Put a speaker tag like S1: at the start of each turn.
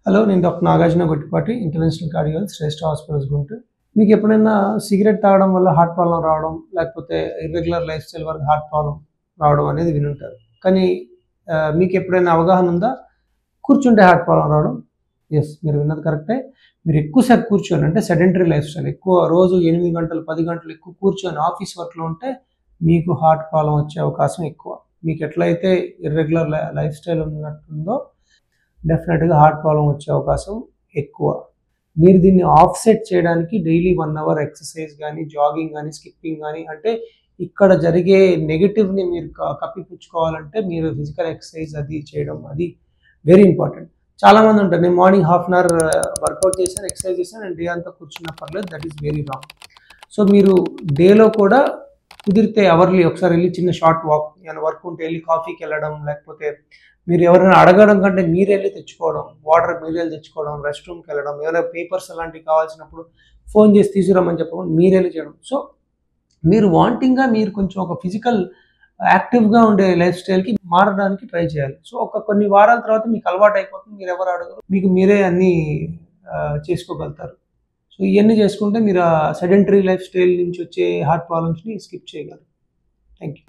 S1: Hello, నేను doctor Nagarjuna Gottipati, international cardiologist, Shreshta hospitals Guntur. మీకు ఎప్పుడైనా సిగరెట్ తాగడం వల్ల హార్ట్ ప్రాబ్లం రావడం, లేకపోతే ఇర్రెగ్యులర్ లైఫ్ స్టైల్ వల్ల హార్ట్ ప్రాబ్లం రావడం అనేది వినుంటారు. కానీ మీకు ఎప్పుడైనా అవగాహన ఉందా? కూర్చుంటే హార్ట్ ప్రాబ్లం రావడం? ఎస్, మీరు విన్నది కరెక్టే. మీరు ఎక్కువసేపు కూర్చొని, అంటే సెడెంటరీ లైఫ్ స్టైల్, ఎక్కువ రోజు 8 గంటలు 10 గంటలు ఎక్కువ కూర్చొని ఆఫీస్ వర్క్లో ఉంటే మీకు హార్ట్ ప్రాబ్లం వచ్చే అవకాశం ఎక్కువ. మీకు ఎట్లయితే ఇర్రెగ్యులర్ లైఫ్ స్టైల్ ఉన్నట్టుందో డెఫినెట్గా హార్ట్ ప్రాబ్లం వచ్చే అవకాశం ఎక్కువ. మీరు దీన్ని ఆఫ్సెట్ చేయడానికి డైలీ 1 అవర్ ఎక్సర్సైజ్ కానీ, జాగింగ్ కానీ, స్కిప్పింగ్ కానీ, అంటే ఇక్కడ జరిగే నెగిటివ్ని మీరు కప్పిపుచ్చుకోవాలంటే మీరు ఫిజికల్ ఎక్సర్సైజ్ అది చేయడం, అది వెరీ ఇంపార్టెంట్. చాలామంది ఉంటారు, నేను morning half an hour workout చేశాను, ఎక్సర్సైజ్ చేశాను, నేను డే అంతా కూర్చున్నా పర్లేదు. That is very wrong. So మీరు డేలో కూడా కుదిరితే అవర్లీ ఒకసారి వెళ్ళి చిన్న షార్ట్ వాక్, ఏమైనా వర్క్ ఉంటే వెళ్ళి కాఫీకి వెళ్ళడం, లేకపోతే మీరు ఎవరైనా అడగడం కంటే మీరు వెళ్ళి తెచ్చుకోవడం, వాటర్ మీరు వెళ్ళి తెచ్చుకోవడం, రెస్ట్ రూమ్కి వెళ్ళడం, ఏమైనా పేపర్స్ అలాంటివి కావాల్సినప్పుడు ఫోన్ చేసి తీసుకురమ్మని చెప్పడం, మీరు వెళ్ళి చేయడం. సో మీరు వాంటింగ్గా మీరు కొంచెం ఒక ఫిజికల్ యాక్టివ్గా ఉండే లైఫ్ స్టైల్కి మారడానికి ట్రై చేయాలి. సో కొన్ని వారాల తర్వాత మీకు అలవాటు అయిపోతుంది, మీరు ఎవరు అడగరు, మీకు మీరే అన్నీ చేసుకోగలుగుతారు. సో ఇవన్నీ చేసుకుంటే మీరు ఆ సెడెంటరీ లైఫ్ స్టైల్ నుంచి వచ్చే హార్ట్ ప్రాబ్లమ్స్ని స్కిప్ చేయగలరు. Thank you.